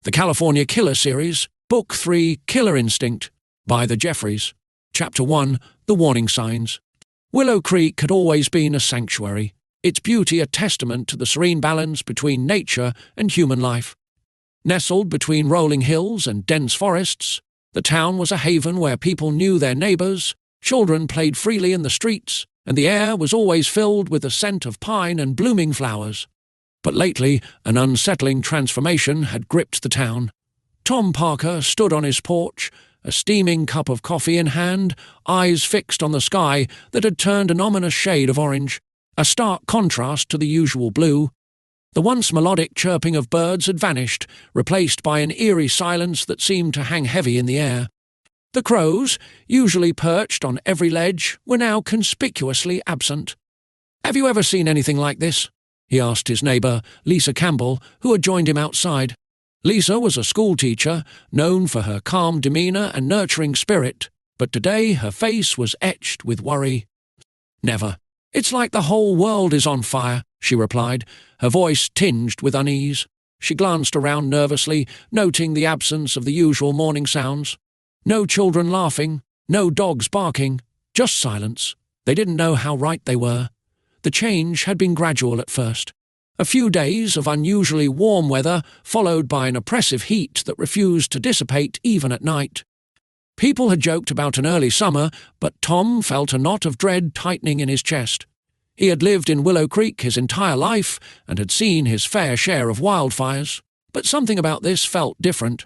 The California Killer series, Book 3, Killer Instinct, by the Jeffries. Chapter 1, The Warning Signs. Willow Creek had always been a sanctuary, its beauty a testament to the serene balance between nature and human life. Nestled between rolling hills and dense forests, the town was a haven where people knew their neighbors, children played freely in the streets, and the air was always filled with the scent of pine and blooming flowers. But lately, an unsettling transformation had gripped the town. Tom Parker stood on his porch, a steaming cup of coffee in hand, eyes fixed on the sky that had turned an ominous shade of orange, a stark contrast to the usual blue. The once melodic chirping of birds had vanished, replaced by an eerie silence that seemed to hang heavy in the air. The crows, usually perched on every ledge, were now conspicuously absent. "Have you ever seen anything like this?" he asked his neighbour, Lisa Campbell, who had joined him outside. Lisa was a schoolteacher, known for her calm demeanour and nurturing spirit, but today her face was etched with worry. "Never. It's like the whole world is on fire," she replied, her voice tinged with unease. She glanced around nervously, noting the absence of the usual morning sounds. No children laughing, no dogs barking, just silence. They didn't know how right they were. The change had been gradual at first. A few days of unusually warm weather, followed by an oppressive heat that refused to dissipate even at night. People had joked about an early summer, but Tom felt a knot of dread tightening in his chest. He had lived in Willow Creek his entire life and had seen his fair share of wildfires, but something about this felt different.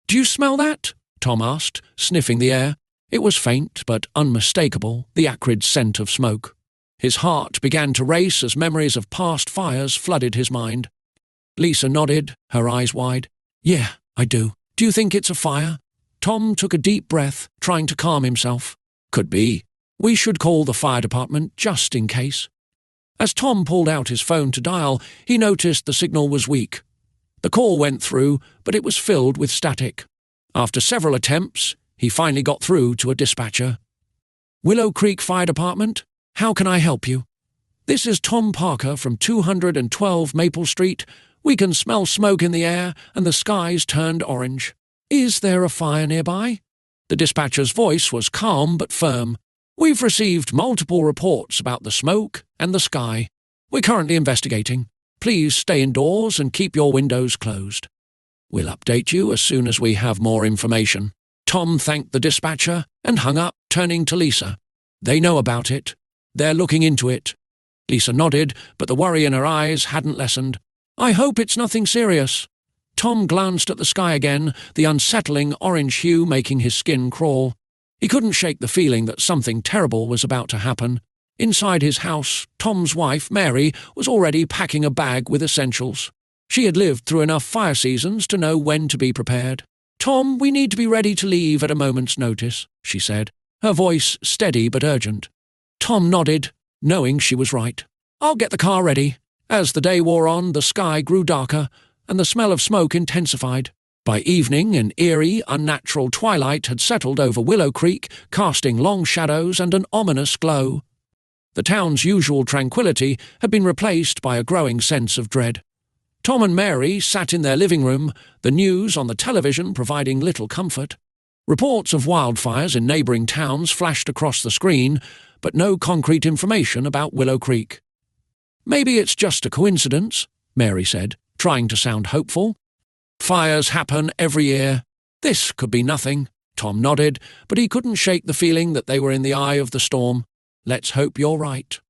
"Do you smell that?" Tom asked, sniffing the air. It was faint but unmistakable, the acrid scent of smoke. His heart began to race as memories of past fires flooded his mind. Lisa nodded, her eyes wide. "Yeah, I do. Do you think it's a fire?" Tom took a deep breath, trying to calm himself. "Could be. We should call the fire department just in case." As Tom pulled out his phone to dial, he noticed the signal was weak. The call went through, but it was filled with static. After several attempts, he finally got through to a dispatcher. "Willow Creek Fire Department? How can I help you?" "This is Tom Parker from 212 Maple Street. We can smell smoke in the air, and the sky's turned orange. Is there a fire nearby?" The dispatcher's voice was calm but firm. "We've received multiple reports about the smoke and the sky. We're currently investigating. Please stay indoors and keep your windows closed. We'll update you as soon as we have more information." Tom thanked the dispatcher and hung up, turning to Lisa. "They know about it. They're looking into it." Lisa nodded, but the worry in her eyes hadn't lessened. "I hope it's nothing serious." Tom glanced at the sky again, the unsettling orange hue making his skin crawl. He couldn't shake the feeling that something terrible was about to happen. Inside his house, Tom's wife, Mary, was already packing a bag with essentials. She had lived through enough fire seasons to know when to be prepared. "Tom, we need to be ready to leave at a moment's notice," she said, her voice steady but urgent. Tom nodded, knowing she was right. "I'll get the car ready." As the day wore on, the sky grew darker, and the smell of smoke intensified. By evening, an eerie, unnatural twilight had settled over Willow Creek, casting long shadows and an ominous glow. The town's usual tranquility had been replaced by a growing sense of dread. Tom and Mary sat in their living room, the news on the television providing little comfort. Reports of wildfires in neighbouring towns flashed across the screen, but no concrete information about Willow Creek. "Maybe it's just a coincidence," Mary said, trying to sound hopeful. "Fires happen every year. This could be nothing." Tom nodded, but he couldn't shake the feeling that they were in the eye of the storm. "Let's hope you're right."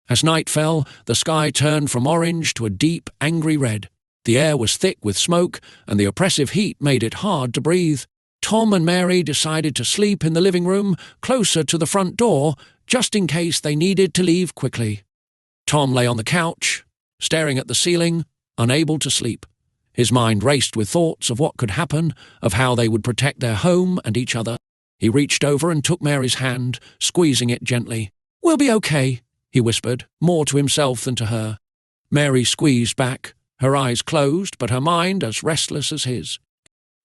As night fell, the sky turned from orange to a deep, angry red. The air was thick with smoke, and the oppressive heat made it hard to breathe. Tom and Mary decided to sleep in the living room, closer to the front door, just in case they needed to leave quickly. Tom lay on the couch, staring at the ceiling, unable to sleep. His mind raced with thoughts of what could happen, of how they would protect their home and each other. He reached over and took Mary's hand, squeezing it gently. "We'll be okay," he whispered, more to himself than to her. Mary squeezed back, her eyes closed, but her mind as restless as his.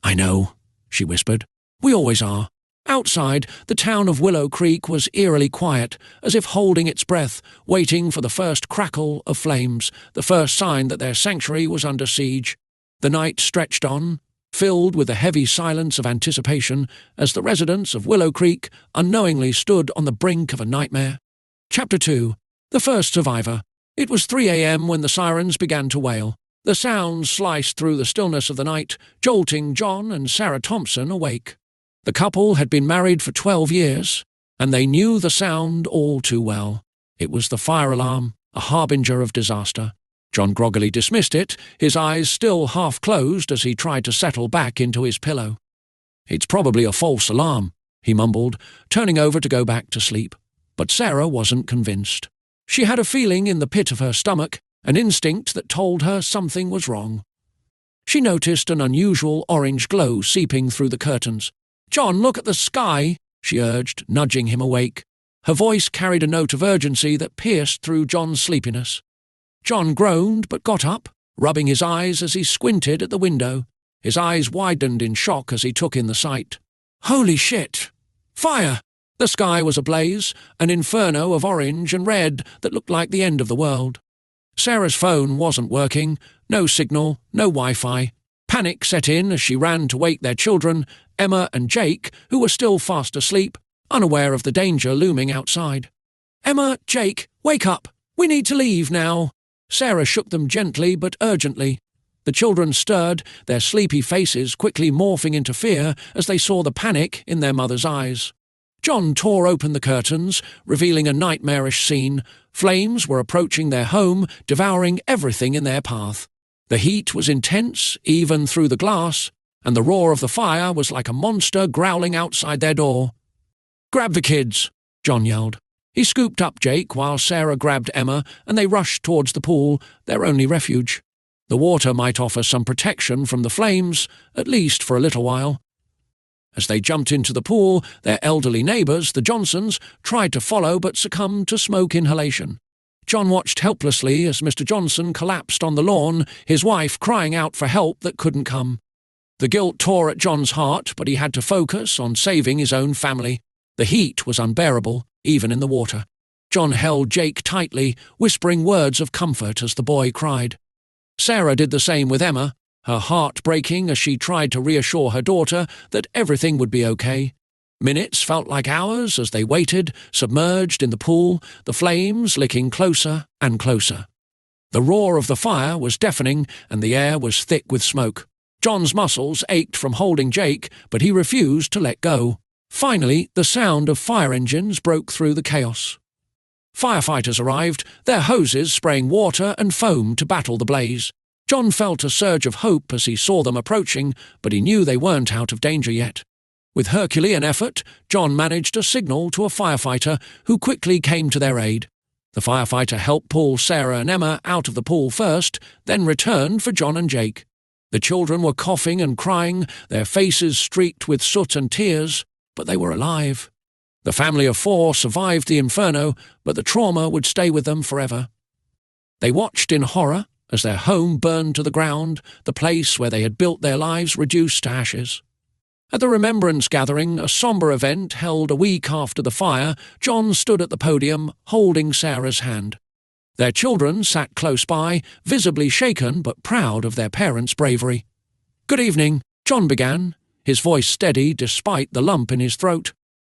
"I know," she whispered. "We always are." Outside, the town of Willow Creek was eerily quiet, as if holding its breath, waiting for the first crackle of flames, the first sign that their sanctuary was under siege. The night stretched on, filled with the heavy silence of anticipation as the residents of Willow Creek unknowingly stood on the brink of a nightmare. Chapter 2. The First Survivor. It was 3 a.m. when the sirens began to wail. The sounds sliced through the stillness of the night, jolting John and Sarah Thompson awake. The couple had been married for 12 years, and they knew the sound all too well. It was the fire alarm, a harbinger of disaster. John groggily dismissed it, his eyes still half closed as he tried to settle back into his pillow. "It's probably a false alarm," he mumbled, turning over to go back to sleep. But Sarah wasn't convinced. She had a feeling in the pit of her stomach, an instinct that told her something was wrong. She noticed an unusual orange glow seeping through the curtains. "John, look at the sky," she urged, nudging him awake. Her voice carried a note of urgency that pierced through John's sleepiness. John groaned but got up, rubbing his eyes as he squinted at the window. His eyes widened in shock as he took in the sight. "Holy shit! Fire!" The sky was ablaze, an inferno of orange and red that looked like the end of the world. Sarah's phone wasn't working, no signal, no Wi-Fi. Panic set in as she ran to wake their children, Emma and Jake, who were still fast asleep, unaware of the danger looming outside. "Emma, Jake, wake up! We need to leave now!" Sarah shook them gently but urgently. The children stirred, their sleepy faces quickly morphing into fear as they saw the panic in their mother's eyes. John tore open the curtains, revealing a nightmarish scene. Flames were approaching their home, devouring everything in their path. The heat was intense, even through the glass, and the roar of the fire was like a monster growling outside their door. "Grab the kids," John yelled. He scooped up Jake while Sarah grabbed Emma, and they rushed towards the pool, their only refuge. The water might offer some protection from the flames, at least for a little while. As they jumped into the pool, their elderly neighbours, the Johnsons, tried to follow but succumbed to smoke inhalation. John watched helplessly as Mr. Johnson collapsed on the lawn, his wife crying out for help that couldn't come. The guilt tore at John's heart, but he had to focus on saving his own family. The heat was unbearable, even in the water. John held Jake tightly, whispering words of comfort as the boy cried. Sarah did the same with Emma, her heart breaking as she tried to reassure her daughter that everything would be okay. Minutes felt like hours as they waited, submerged in the pool, the flames licking closer and closer. The roar of the fire was deafening and the air was thick with smoke. John's muscles ached from holding Jake, but he refused to let go. Finally, the sound of fire engines broke through the chaos. Firefighters arrived, their hoses spraying water and foam to battle the blaze. John felt a surge of hope as he saw them approaching, but he knew they weren't out of danger yet. With Herculean effort, John managed to signal to a firefighter who quickly came to their aid. The firefighter helped pull Sarah and Emma out of the pool first, then returned for John and Jake. The children were coughing and crying, their faces streaked with soot and tears, but they were alive. The family of 4 survived the inferno, but the trauma would stay with them forever. They watched in horror as their home burned to the ground, the place where they had built their lives reduced to ashes. At the remembrance gathering, a sombre event held a week after the fire, John stood at the podium, holding Sarah's hand. Their children sat close by, visibly shaken but proud of their parents' bravery. "Good evening," John began, his voice steady despite the lump in his throat.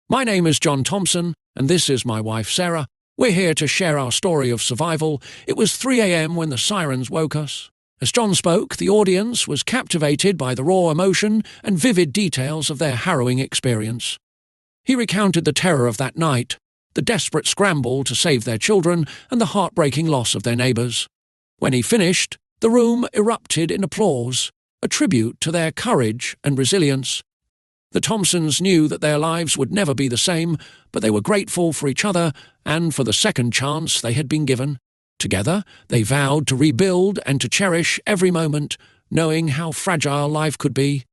"My name is John Thompson, and this is my wife Sarah. We're here to share our story of survival. It was 3 a.m. when the sirens woke us." As John spoke, the audience was captivated by the raw emotion and vivid details of their harrowing experience. He recounted the terror of that night, the desperate scramble to save their children, and the heartbreaking loss of their neighbours. When he finished, the room erupted in applause, a tribute to their courage and resilience. The Thompsons knew that their lives would never be the same, but they were grateful for each other and for the second chance they had been given. Together, they vowed to rebuild and to cherish every moment, knowing how fragile life could be.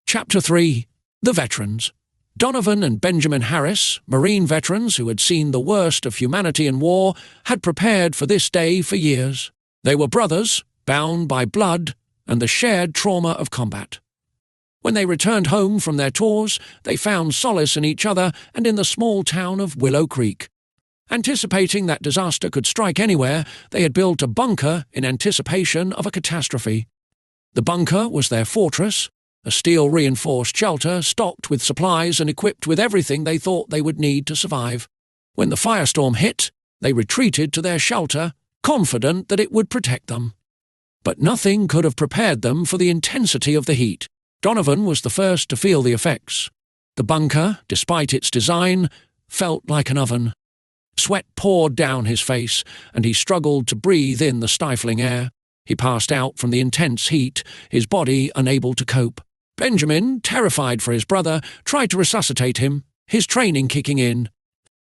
Chapter 3. The Veterans. Donovan and Benjamin Harris, Marine veterans who had seen the worst of humanity in war, had prepared for this day for years. They were brothers, bound by blood and the shared trauma of combat. When they returned home from their tours, they found solace in each other and in the small town of Willow Creek. Anticipating that disaster could strike anywhere, they had built a bunker in anticipation of a catastrophe. The bunker was their fortress, a steel-reinforced shelter stocked with supplies and equipped with everything they thought they would need to survive. When the firestorm hit, they retreated to their shelter, confident that it would protect them. But nothing could have prepared them for the intensity of the heat. Donovan was the first to feel the effects. The bunker, despite its design, felt like an oven. Sweat poured down his face, and he struggled to breathe in the stifling air. He passed out from the intense heat, his body unable to cope. Benjamin, terrified for his brother, tried to resuscitate him, his training kicking in.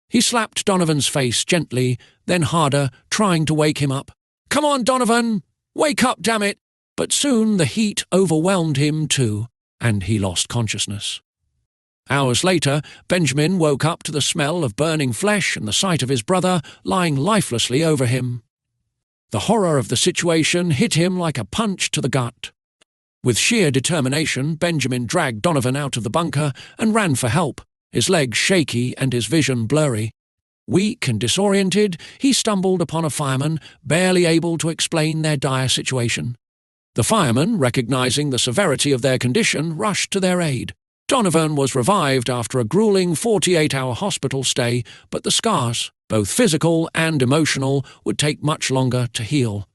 He slapped Donovan's face gently, then harder, trying to wake him up. "Come on, Donovan! Wake up, damn it!" But soon the heat overwhelmed him too, and he lost consciousness. Hours later, Benjamin woke up to the smell of burning flesh and the sight of his brother lying lifelessly over him. The horror of the situation hit him like a punch to the gut. With sheer determination, Benjamin dragged Donovan out of the bunker and ran for help, his legs shaky and his vision blurry. Weak and disoriented, he stumbled upon a fireman, barely able to explain their dire situation. The fireman, recognizing the severity of their condition, rushed to their aid. Donovan was revived after a grueling 48-hour hospital stay, but the scars, both physical and emotional, would take much longer to heal.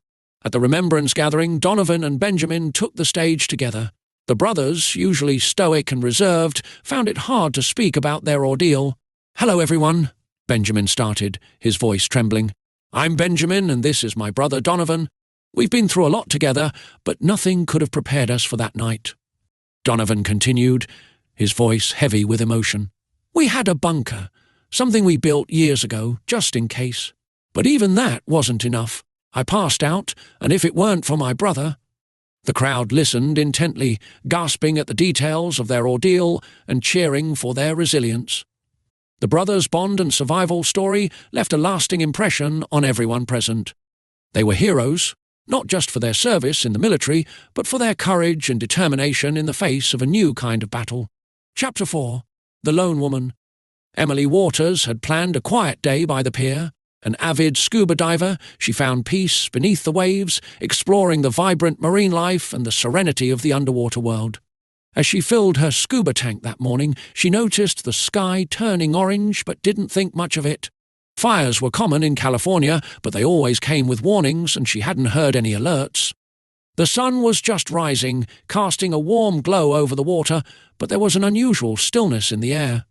At the remembrance gathering, Donovan and Benjamin took the stage together. The brothers, usually stoic and reserved, found it hard to speak about their ordeal. "Hello, everyone," Benjamin started, his voice trembling. "I'm Benjamin, and this is my brother Donovan. We've been through a lot together, but nothing could have prepared us for that night." Donovan continued, his voice heavy with emotion. "We had a bunker, something we built years ago, just in case. But even that wasn't enough. I passed out, and if it weren't for my brother—" The crowd listened intently, gasping at the details of their ordeal and cheering for their resilience. The brothers' bond and survival story left a lasting impression on everyone present. They were heroes, not just for their service in the military, but for their courage and determination in the face of a new kind of battle. Chapter 4. The Lone Woman. Emily Waters had planned a quiet day by the pier. An avid scuba diver, she found peace beneath the waves, exploring the vibrant marine life and the serenity of the underwater world. As she filled her scuba tank that morning, she noticed the sky turning orange but didn't think much of it. Fires were common in California, but they always came with warnings, and she hadn't heard any alerts. The sun was just rising, casting a warm glow over the water, but there was an unusual stillness in the air.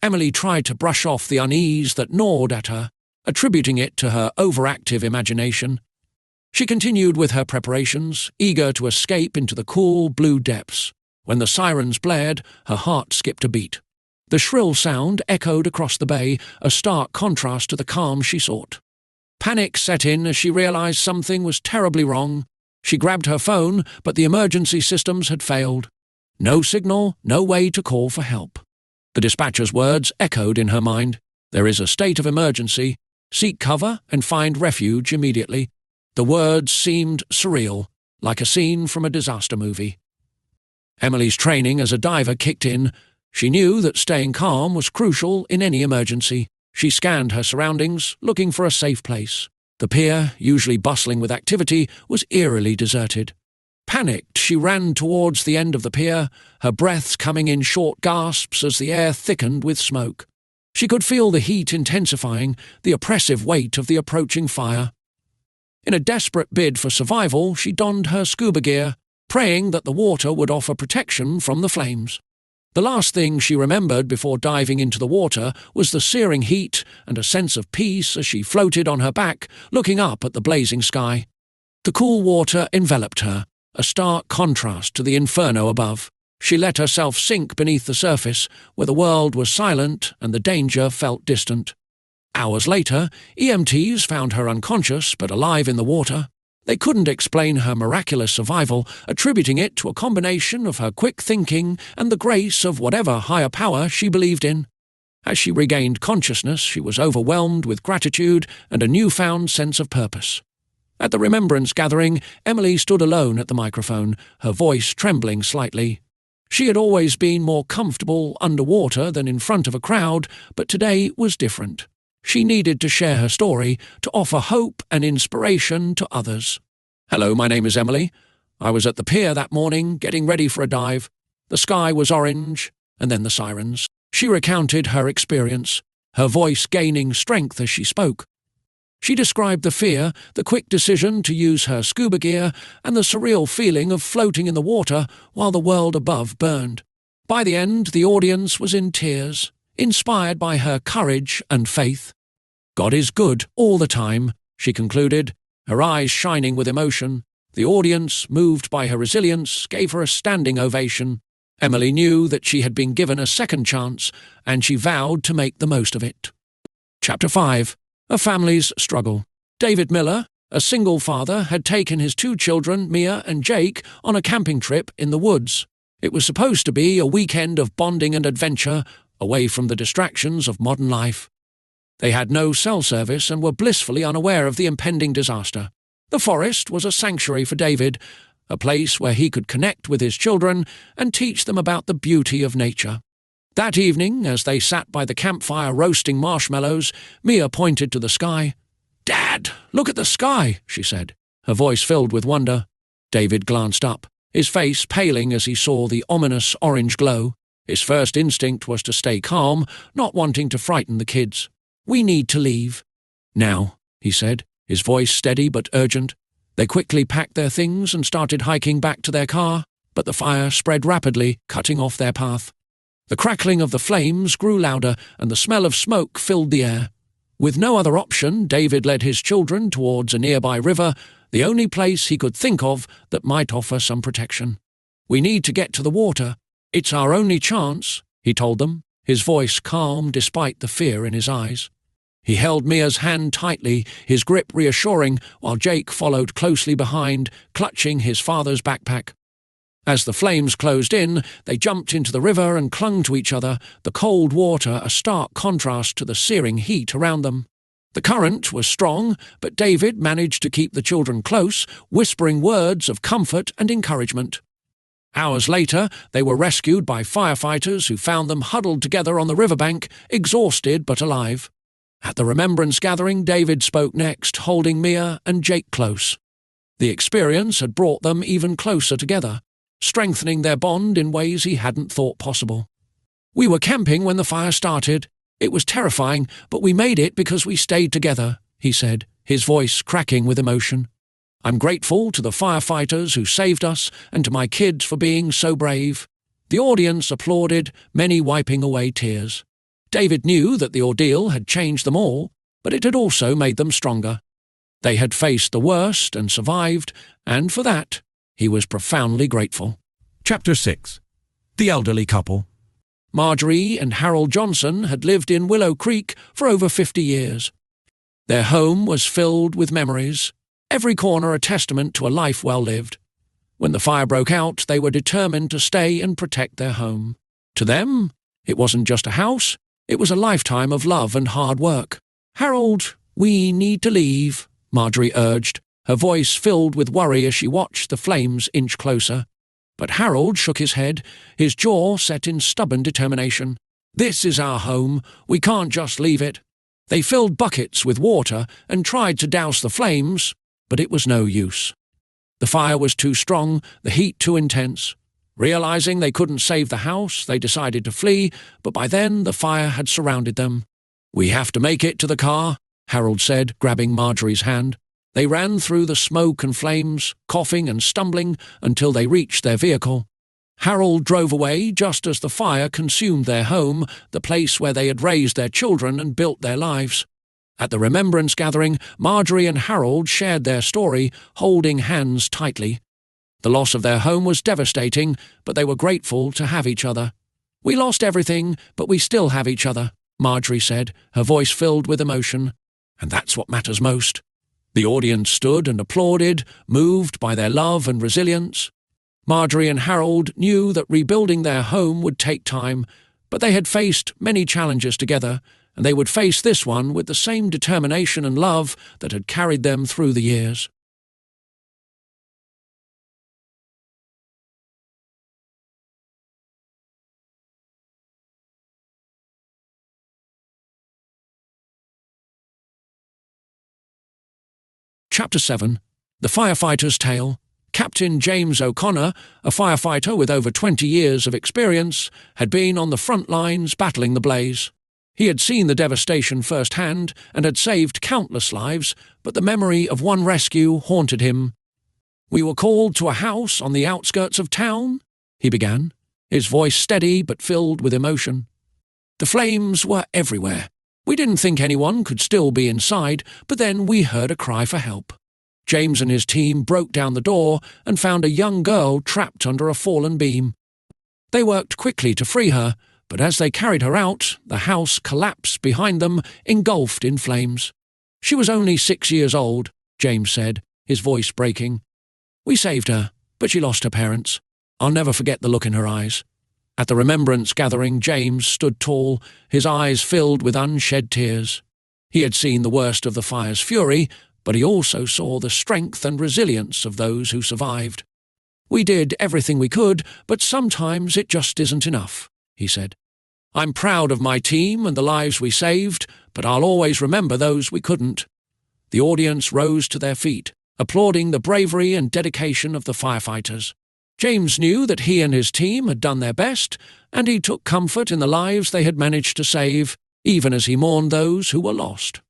Emily tried to brush off the unease that gnawed at her, attributing it to her overactive imagination. She continued with her preparations, eager to escape into the cool blue depths. When the sirens blared, her heart skipped a beat. The shrill sound echoed across the bay, a stark contrast to the calm she sought. Panic set in as she realized something was terribly wrong. She grabbed her phone, but the emergency systems had failed. No signal, no way to call for help. The dispatcher's words echoed in her mind. "There is a state of emergency. Seek cover and find refuge immediately." The words seemed surreal, like a scene from a disaster movie. Emily's training as a diver kicked in. She knew that staying calm was crucial in any emergency. She scanned her surroundings, looking for a safe place. The pier, usually bustling with activity, was eerily deserted. Panicked, she ran towards the end of the pier, her breaths coming in short gasps as the air thickened with smoke. She could feel the heat intensifying, the oppressive weight of the approaching fire. In a desperate bid for survival, she donned her scuba gear, praying that the water would offer protection from the flames. The last thing she remembered before diving into the water was the searing heat and a sense of peace as she floated on her back, looking up at the blazing sky. The cool water enveloped her, a stark contrast to the inferno above. She let herself sink beneath the surface, where the world was silent and the danger felt distant. Hours later, EMTs found her unconscious but alive in the water. They couldn't explain her miraculous survival, attributing it to a combination of her quick thinking and the grace of whatever higher power she believed in. As she regained consciousness, she was overwhelmed with gratitude and a newfound sense of purpose. At the remembrance gathering, Emily stood alone at the microphone, her voice trembling slightly. She had always been more comfortable underwater than in front of a crowd, but today was different. She needed to share her story, to offer hope and inspiration to others. "Hello, my name is Emily. I was at the pier that morning, getting ready for a dive. The sky was orange, and then the sirens. She recounted her experience, her voice gaining strength as she spoke. She described the fear, the quick decision to use her scuba gear, and the surreal feeling of floating in the water while the world above burned. By the end, the audience was in tears, inspired by her courage and faith. God is good all the time, she concluded, her eyes shining with emotion. The audience, moved by her resilience, gave her a standing ovation. Emily knew that she had been given a second chance, and she vowed to make the most of it. Chapter 5. A Family's Struggle. David Miller, a single father, had taken his 2 children, Mia and Jake, on a camping trip in the woods. It was supposed to be a weekend of bonding and adventure, away from the distractions of modern life. They had no cell service and were blissfully unaware of the impending disaster. The forest was a sanctuary for David, a place where he could connect with his children and teach them about the beauty of nature. That evening, as they sat by the campfire roasting marshmallows, Mia pointed to the sky. "Dad, look at the sky," she said, her voice filled with wonder. David glanced up, his face paling as he saw the ominous orange glow. His first instinct was to stay calm, not wanting to frighten the kids. "We need to leave." "Now," he said, his voice steady but urgent. They quickly packed their things and started hiking back to their car, but the fire spread rapidly, cutting off their path. The crackling of the flames grew louder, and the smell of smoke filled the air. With no other option, David led his children towards a nearby river, the only place he could think of that might offer some protection. "We need to get to the water. It's our only chance," he told them, his voice calm despite the fear in his eyes. He held Mia's hand tightly, his grip reassuring, while Jake followed closely behind, clutching his father's backpack. As the flames closed in, they jumped into the river and clung to each other, the cold water a stark contrast to the searing heat around them. The current was strong, but David managed to keep the children close, whispering words of comfort and encouragement. Hours later, they were rescued by firefighters who found them huddled together on the riverbank, exhausted but alive. At the remembrance gathering, David spoke next, holding Mia and Jake close. The experience had brought them even closer together, strengthening their bond in ways he hadn't thought possible. "We were camping when the fire started. It was terrifying, but we made it because we stayed together," he said, his voice cracking with emotion. "I'm grateful to the firefighters who saved us and to my kids for being so brave." The audience applauded, many wiping away tears. David knew that the ordeal had changed them all, but it had also made them stronger. They had faced the worst and survived, and for that, he was profoundly grateful. Chapter 6. The Elderly Couple. Marjorie and Harold Johnson had lived in Willow Creek for over 50 years. Their home was filled with memories, every corner a testament to a life well lived. When the fire broke out, they were determined to stay and protect their home. To them, it wasn't just a house, it was a lifetime of love and hard work. "Harold, we need to leave," Marjorie urged, her voice filled with worry as she watched the flames inch closer. But Harold shook his head, his jaw set in stubborn determination. "This is our home. We can't just leave it." They filled buckets with water and tried to douse the flames, but it was no use. The fire was too strong, the heat too intense. Realizing they couldn't save the house, they decided to flee, but by then the fire had surrounded them. "We have to make it to the car," Harold said, grabbing Marjorie's hand. They ran through the smoke and flames, coughing and stumbling, until they reached their vehicle. Harold drove away just as the fire consumed their home, the place where they had raised their children and built their lives. At the remembrance gathering, Marjorie and Harold shared their story, holding hands tightly. The loss of their home was devastating, but they were grateful to have each other. "We lost everything, but we still have each other," Marjorie said, her voice filled with emotion. "And that's what matters most." The audience stood and applauded, moved by their love and resilience. Marjorie and Harold knew that rebuilding their home would take time, but they had faced many challenges together, and they would face this one with the same determination and love that had carried them through the years. Chapter 7. The Firefighter's Tale. Captain James O'Connor, a firefighter with over 20 years of experience, had been on the front lines battling the blaze. He had seen the devastation firsthand and had saved countless lives, but the memory of one rescue haunted him. "We were called to a house on the outskirts of town," he began, his voice steady but filled with emotion. "The flames were everywhere. We didn't think anyone could still be inside, but then we heard a cry for help. James and his team broke down the door and found a young girl trapped under a fallen beam. They worked quickly to free her, but as they carried her out, the house collapsed behind them, engulfed in flames. She was only 6 years old," James said, his voice breaking. "We saved her, but she lost her parents. I'll never forget the look in her eyes." At the remembrance gathering, James stood tall, his eyes filled with unshed tears. He had seen the worst of the fire's fury, but he also saw the strength and resilience of those who survived. "We did everything we could, but sometimes it just isn't enough," he said. "I'm proud of my team and the lives we saved, but I'll always remember those we couldn't." The audience rose to their feet, applauding the bravery and dedication of the firefighters. James knew that he and his team had done their best, and he took comfort in the lives they had managed to save, even as he mourned those who were lost.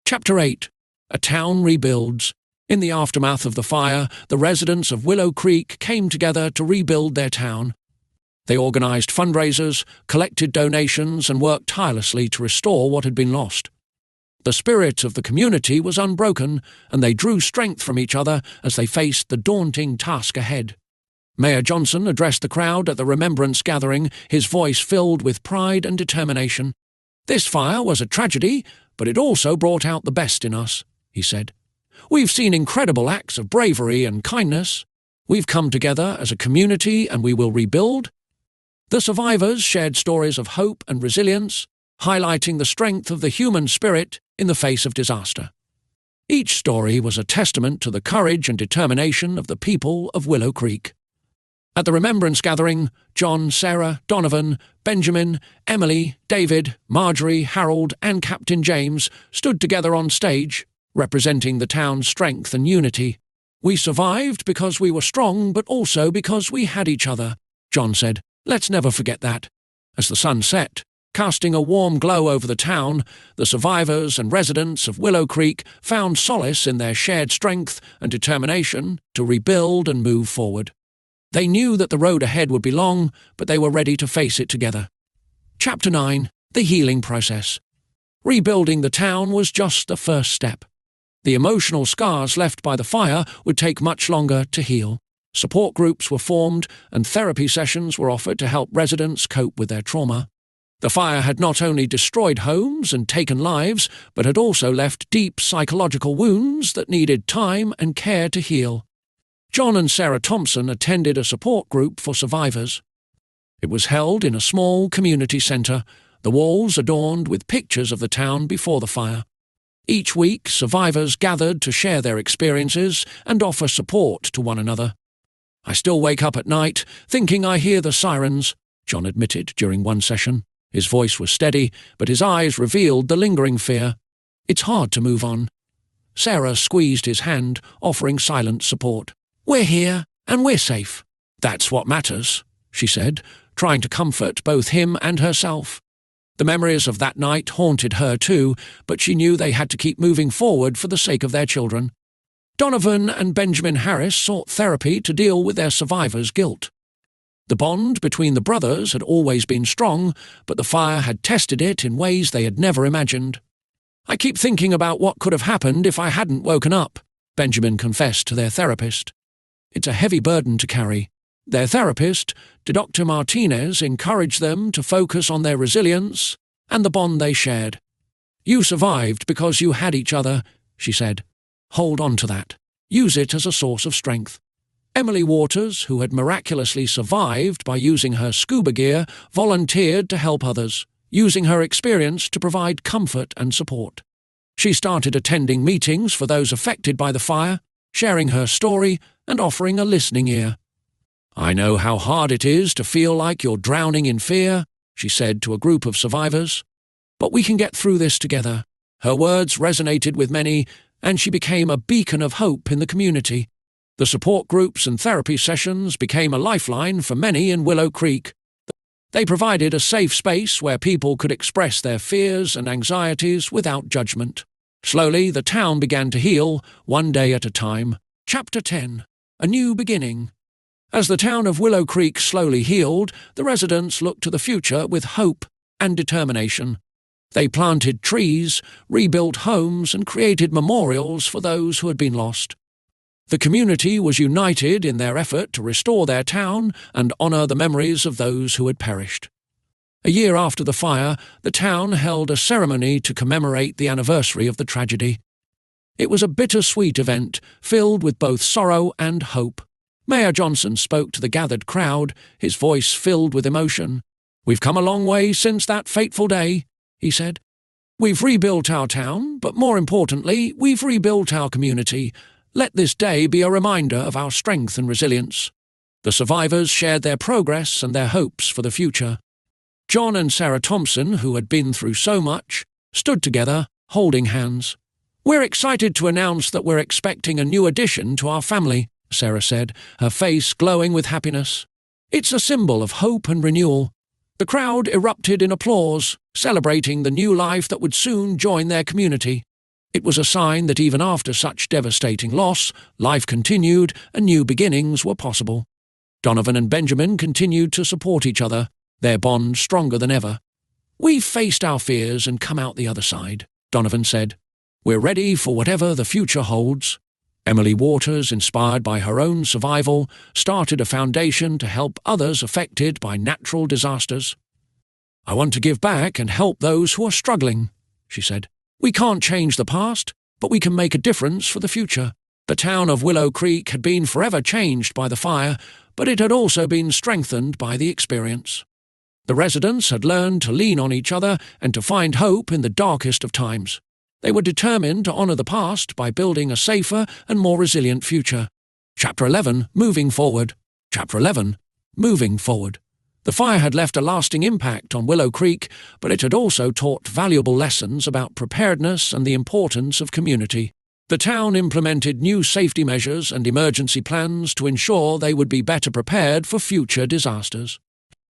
Chapter 8. A Town Rebuilds. In the aftermath of the fire, the residents of Willow Creek came together to rebuild their town. They organised fundraisers, collected donations, and worked tirelessly to restore what had been lost. The spirit of the community was unbroken, and they drew strength from each other as they faced the daunting task ahead. Mayor Johnson addressed the crowd at the remembrance gathering, his voice filled with pride and determination. "This fire was a tragedy, but it also brought out the best in us," he said. "We've seen incredible acts of bravery and kindness. We've come together as a community and we will rebuild." The survivors shared stories of hope and resilience, highlighting the strength of the human spirit in the face of disaster. Each story was a testament to the courage and determination of the people of Willow Creek. At the remembrance gathering, John, Sarah, Donovan, Benjamin, Emily, David, Marjorie, Harold, and Captain James stood together on stage, representing the town's strength and unity. "We survived because we were strong, but also because we had each other," John said. "Let's never forget that." As the sun set, casting a warm glow over the town, the survivors and residents of Willow Creek found solace in their shared strength and determination to rebuild and move forward. They knew that the road ahead would be long, but they were ready to face it together. Chapter 9. The Healing Process. Rebuilding the town was just the first step. The emotional scars left by the fire would take much longer to heal. Support groups were formed, and therapy sessions were offered to help residents cope with their trauma. The fire had not only destroyed homes and taken lives, but had also left deep psychological wounds that needed time and care to heal. John and Sarah Thompson attended a support group for survivors. It was held in a small community centre, the walls adorned with pictures of the town before the fire. Each week, survivors gathered to share their experiences and offer support to one another. "I still wake up at night, thinking I hear the sirens," John admitted during one session. His voice was steady, but his eyes revealed the lingering fear. "It's hard to move on." Sarah squeezed his hand, offering silent support. "We're here, and we're safe. That's what matters," she said, trying to comfort both him and herself. The memories of that night haunted her too, but she knew they had to keep moving forward for the sake of their children. Donovan and Benjamin Harris sought therapy to deal with their survivors' guilt. The bond between the brothers had always been strong, but the fire had tested it in ways they had never imagined. "I keep thinking about what could have happened if I hadn't woken up," Benjamin confessed to their therapist. "It's a heavy burden to carry." Their therapist, Dr. Martinez, encouraged them to focus on their resilience and the bond they shared. "You survived because you had each other," she said. "Hold on to that. Use it as a source of strength." Emily Waters, who had miraculously survived by using her scuba gear, volunteered to help others, using her experience to provide comfort and support. She started attending meetings for those affected by the fire, sharing her story and offering a listening ear. "I know how hard it is to feel like you're drowning in fear," she said to a group of survivors. "But we can get through this together." Her words resonated with many, and she became a beacon of hope in the community. The support groups and therapy sessions became a lifeline for many in Willow Creek. They provided a safe space where people could express their fears and anxieties without judgment. Slowly, the town began to heal, one day at a time. Chapter 10. A New Beginning. As the town of Willow Creek slowly healed, the residents looked to the future with hope and determination. They planted trees, rebuilt homes, and created memorials for those who had been lost. The community was united in their effort to restore their town and honour the memories of those who had perished. A year after the fire, the town held a ceremony to commemorate the anniversary of the tragedy. It was a bittersweet event, filled with both sorrow and hope. Mayor Johnson spoke to the gathered crowd, his voice filled with emotion. "We've come a long way since that fateful day," he said. "We've rebuilt our town, but more importantly, we've rebuilt our community. Let this day be a reminder of our strength and resilience." The survivors shared their progress and their hopes for the future. John and Sarah Thompson, who had been through so much, stood together, holding hands. "We're excited to announce that we're expecting a new addition to our family," Sarah said, her face glowing with happiness. "It's a symbol of hope and renewal." The crowd erupted in applause, celebrating the new life that would soon join their community. It was a sign that even after such devastating loss, life continued and new beginnings were possible. Donovan and Benjamin continued to support each other, their bond stronger than ever. "We've faced our fears and come out the other side," Donovan said. "We're ready for whatever the future holds." Emily Waters, inspired by her own survival, started a foundation to help others affected by natural disasters. "I want to give back and help those who are struggling," she said. "We can't change the past, but we can make a difference for the future." The town of Willow Creek had been forever changed by the fire, but it had also been strengthened by the experience. The residents had learned to lean on each other and to find hope in the darkest of times. They were determined to honour the past by building a safer and more resilient future. Chapter 11, Moving Forward. Chapter 11, Moving Forward. The fire had left a lasting impact on Willow Creek, but it had also taught valuable lessons about preparedness and the importance of community. The town implemented new safety measures and emergency plans to ensure they would be better prepared for future disasters.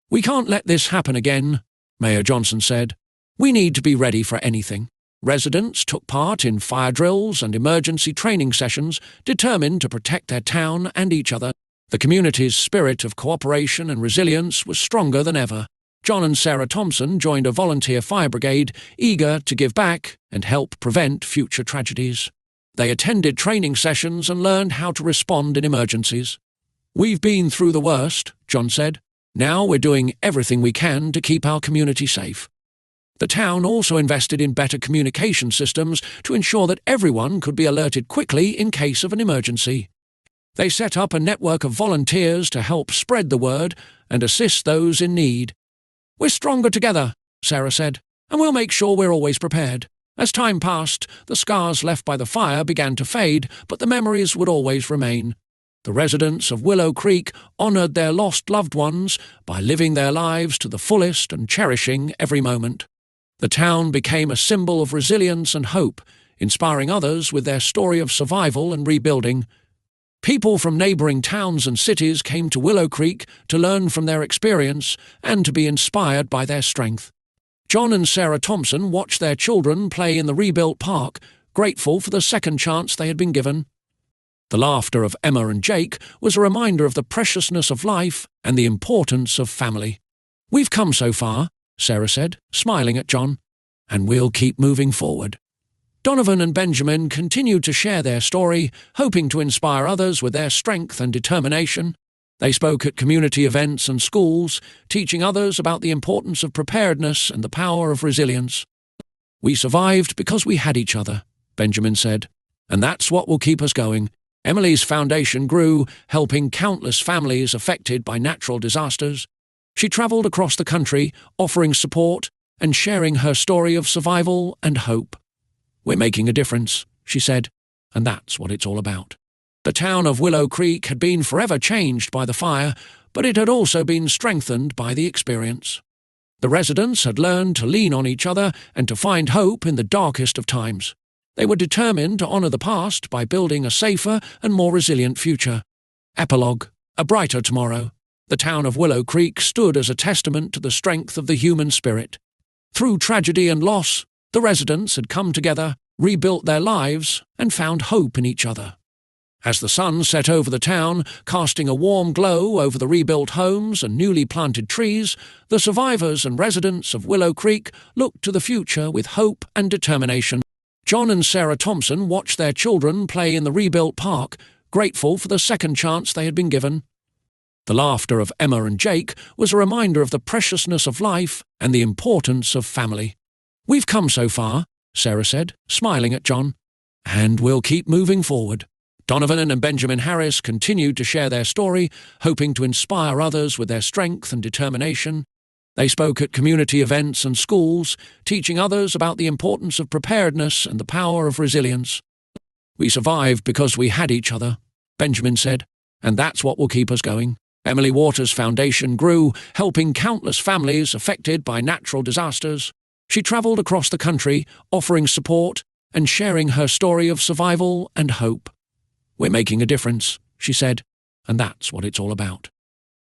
"We can't let this happen again," Mayor Johnson said. "We need to be ready for anything." Residents took part in fire drills and emergency training sessions, determined to protect their town and each other. The community's spirit of cooperation and resilience was stronger than ever. John and Sarah Thompson joined a volunteer fire brigade, eager to give back and help prevent future tragedies. They attended training sessions and learned how to respond in emergencies. "We've been through the worst," John said. "Now we're doing everything we can to keep our community safe." The town also invested in better communication systems to ensure that everyone could be alerted quickly in case of an emergency. They set up a network of volunteers to help spread the word and assist those in need. "We're stronger together," Sarah said, "and we'll make sure we're always prepared." As time passed, the scars left by the fire began to fade, but the memories would always remain. The residents of Willow Creek honoured their lost loved ones by living their lives to the fullest and cherishing every moment. The town became a symbol of resilience and hope, inspiring others with their story of survival and rebuilding. People from neighbouring towns and cities came to Willow Creek to learn from their experience and to be inspired by their strength. John and Sarah Thompson watched their children play in the rebuilt park, grateful for the second chance they had been given. The laughter of Emma and Jake was a reminder of the preciousness of life and the importance of family. "We've come so far," Sarah said, smiling at John, "and we'll keep moving forward." Donovan and Benjamin continued to share their story, hoping to inspire others with their strength and determination. They spoke at community events and schools, teaching others about the importance of preparedness and the power of resilience. "We survived because we had each other," Benjamin said, "and that's what will keep us going." Emily's foundation grew, helping countless families affected by natural disasters. She travelled across the country, offering support and sharing her story of survival and hope. "We're making a difference," she said, "and that's what it's all about." The town of Willow Creek had been forever changed by the fire, but it had also been strengthened by the experience. The residents had learned to lean on each other and to find hope in the darkest of times. They were determined to honor the past by building a safer and more resilient future. Epilogue: a brighter tomorrow. The town of Willow Creek stood as a testament to the strength of the human spirit. Through tragedy and loss, the residents had come together, rebuilt their lives, and found hope in each other. As the sun set over the town, casting a warm glow over the rebuilt homes and newly planted trees, the survivors and residents of Willow Creek looked to the future with hope and determination. John and Sarah Thompson watched their children play in the rebuilt park, grateful for the second chance they had been given. The laughter of Emma and Jake was a reminder of the preciousness of life and the importance of family. "We've come so far," Sarah said, smiling at John. "And we'll keep moving forward." Donovan and Benjamin Harris continued to share their story, hoping to inspire others with their strength and determination. They spoke at community events and schools, teaching others about the importance of preparedness and the power of resilience. "We survived because we had each other," Benjamin said, "and that's what will keep us going." Emily Waters' foundation grew, helping countless families affected by natural disasters. She travelled across the country, offering support and sharing her story of survival and hope. "We're making a difference," she said, "and that's what it's all about."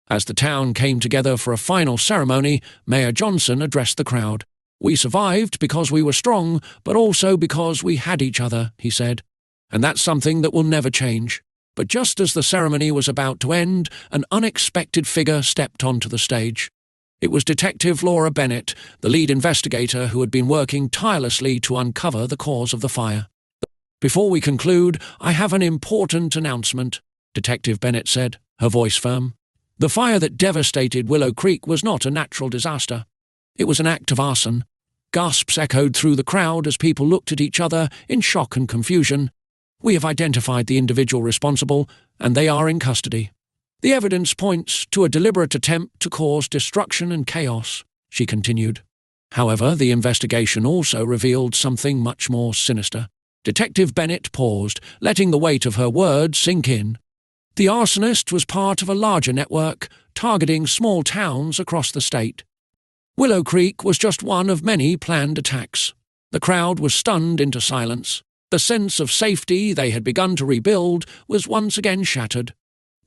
As the town came together for a final ceremony, Mayor Johnson addressed the crowd. "We survived because we were strong, but also because we had each other," he said. "And that's something that will never change." But just as the ceremony was about to end, an unexpected figure stepped onto the stage. It was Detective Laura Bennett, the lead investigator who had been working tirelessly to uncover the cause of the fire. "Before we conclude, I have an important announcement," Detective Bennett said, her voice firm. "The fire that devastated Willow Creek was not a natural disaster. It was an act of arson." Gasps echoed through the crowd as people looked at each other in shock and confusion. "We have identified the individual responsible, and they are in custody. The evidence points to a deliberate attempt to cause destruction and chaos," she continued. However, the investigation also revealed something much more sinister. Detective Bennett paused, letting the weight of her words sink in. The arsonist was part of a larger network, targeting small towns across the state. Willow Creek was just one of many planned attacks. The crowd was stunned into silence. The sense of safety they had begun to rebuild was once again shattered.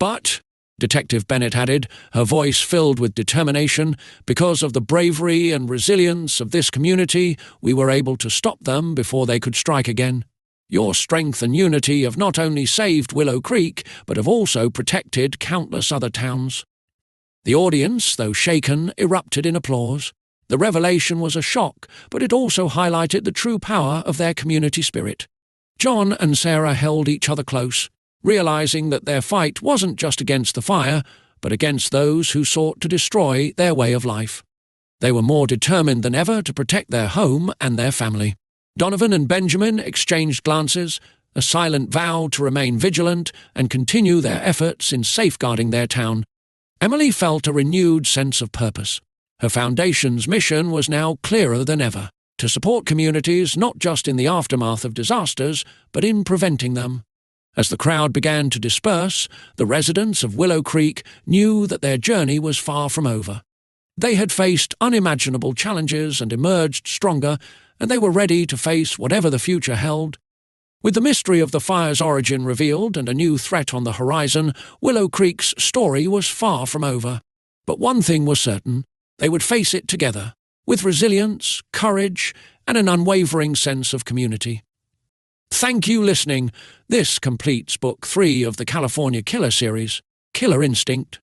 "But," Detective Bennett added, her voice filled with determination, "because of the bravery and resilience of this community, we were able to stop them before they could strike again. Your strength and unity have not only saved Willow Creek, but have also protected countless other towns." The audience, though shaken, erupted in applause. The revelation was a shock, but it also highlighted the true power of their community spirit. John and Sarah held each other close, realizing that their fight wasn't just against the fire, but against those who sought to destroy their way of life. They were more determined than ever to protect their home and their family. Donovan and Benjamin exchanged glances, a silent vow to remain vigilant and continue their efforts in safeguarding their town. Emily felt a renewed sense of purpose. Her foundation's mission was now clearer than ever, to support communities not just in the aftermath of disasters, but in preventing them. As the crowd began to disperse, the residents of Willow Creek knew that their journey was far from over. They had faced unimaginable challenges and emerged stronger, and they were ready to face whatever the future held. With the mystery of the fire's origin revealed and a new threat on the horizon, Willow Creek's story was far from over. But one thing was certain: they would face it together, with resilience, courage, and an unwavering sense of community. Thank you listening. This completes Book 3 of the California Killer series, Killer Instinct.